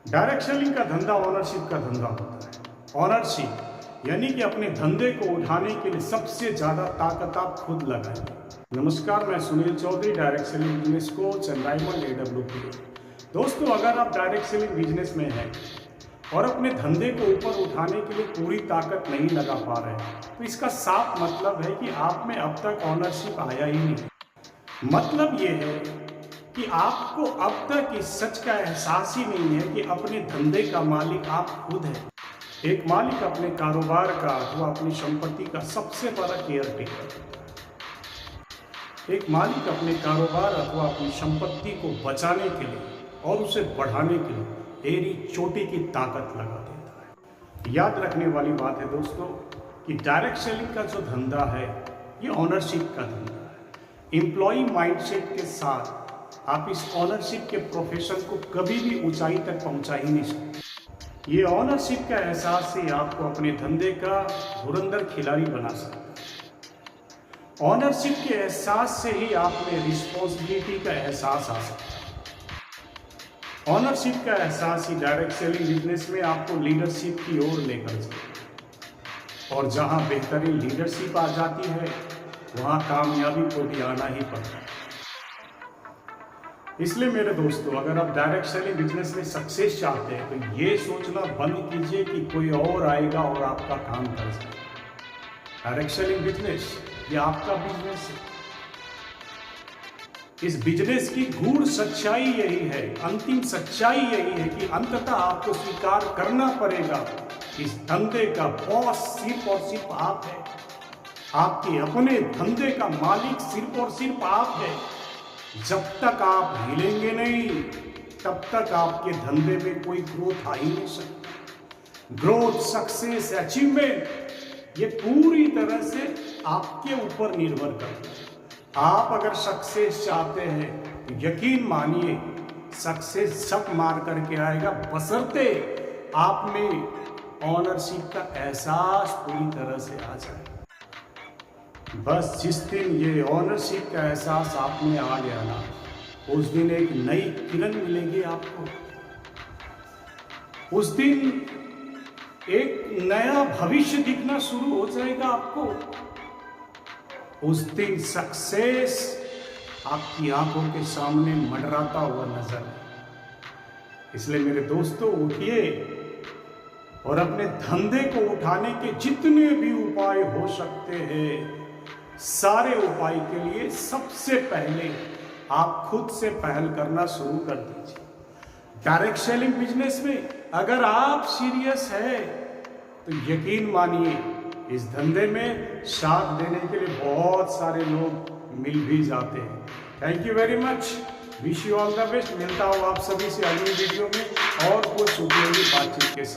Direct selling का धंधा ownership का धंधा होता है। ओनरशिप यानी कि अपने धंधे को उठाने के लिए सबसे ज़्यादा ताकत आप खुद लगाएंगे। नमस्कार, मैं Sunil Chaudhary, direct selling business coach and diamond AWP। दोस्तों, अगर आप डायरेक्ट सेलिंग बिजनेस में हैं और अपने धंधे को ऊपर उठाने के लिए पूरी ताकत नहीं लगा पा रहे हैं, तो इसका साफ मतलब है कि आप में अब तक ओनरशिप आया ही नहीं। मतलब ये है कि आपको अब तक इस सच का एहसास ही नहीं है कि अपने धंधे का मालिक आप खुद हैं। एक मालिक अपने कारोबार का अथवा अपनी संपत्ति का सबसे बड़ा केयर टेकर। एक मालिक अपने कारोबार अथवा अपनी संपत्ति को बचाने के लिए और उसे बढ़ाने के लिए एड़ी चोटी की ताकत लगा देता है। याद रखने वाली बात है दोस्तों कि डायरेक्ट सेलिंग का जो धंधा है ये ओनरशिप का धंधा है। एम्प्लॉय माइंडसेट के साथ आप इस ओनरशिप के प्रोफेशन को कभी भी ऊंचाई तक पहुंचा ही नहीं सकते। ये ओनरशिप का एहसास से आपको अपने धंधे का धुरंधर खिलाड़ी बना सकता है। ओनरशिप के एहसास से ही आप में रिस्पॉन्सिबिलिटी का एहसास आ सकता है। ओनरशिप का एहसास ही डायरेक्ट सेलिंग बिजनेस में आपको लीडरशिप की ओर लेकर जाए, और जहां बेहतरीन लीडरशिप आ जाती है वहां कामयाबी को भी आना ही पड़ता है। इसलिए मेरे दोस्तों, अगर आप डायरेक्ट सेलिंग बिजनेस में सक्सेस चाहते हैं तो ये सोचना बंद कीजिए कि कोई और आएगा और आपका काम कर जाएगा। डायरेक्ट सेलिंग बिजनेस ये आपका बिजनेस है। इस बिजनेस की गूढ़ सच्चाई यही है, अंतिम सच्चाई यही है कि अंततः आपको स्वीकार करना पड़ेगा इस धंधे का बॉस सिर्फ और सिर्फ आप है। आपके अपने धंधे का मालिक सिर्फ और सिर्फ आप है। जब तक आप हिलेंगे नहीं तब तक आपके धंधे में कोई ग्रोथ आ ही नहीं सकती। ग्रोथ, सक्सेस, अचीवमेंट ये पूरी तरह से आपके ऊपर निर्भर करता है। आप अगर सक्सेस चाहते हैं तो यकीन मानिए सक्सेस झक मार करके आएगा, बशर्ते आप में ओनरशिप का एहसास पूरी तरह से आ जाए। बस जिस दिन ये ओनरशिप का एहसास आप में आ गया ना, उस दिन एक नई किरण मिलेगी आपको। उस दिन एक नया भविष्य दिखना शुरू हो जाएगा आपको। उस दिन सक्सेस आपकी आंखों के सामने मंडराता हुआ नजर आए। इसलिए मेरे दोस्तों, उठिए और अपने धंधे को उठाने के जितने भी उपाय हो सकते हैं, सारे उपाय के लिए सबसे पहले आप खुद से पहल करना शुरू कर दीजिए। डायरेक्ट सेलिंग बिजनेस में अगर आप सीरियस है तो यकीन मानिए इस धंधे में साथ देने के लिए बहुत सारे लोग मिल भी जाते हैं। Thank you very much, wish you all the best. मिलता हूँ आप सभी से अगली वीडियो में और कुछ उपयोगी बातचीत के साथ।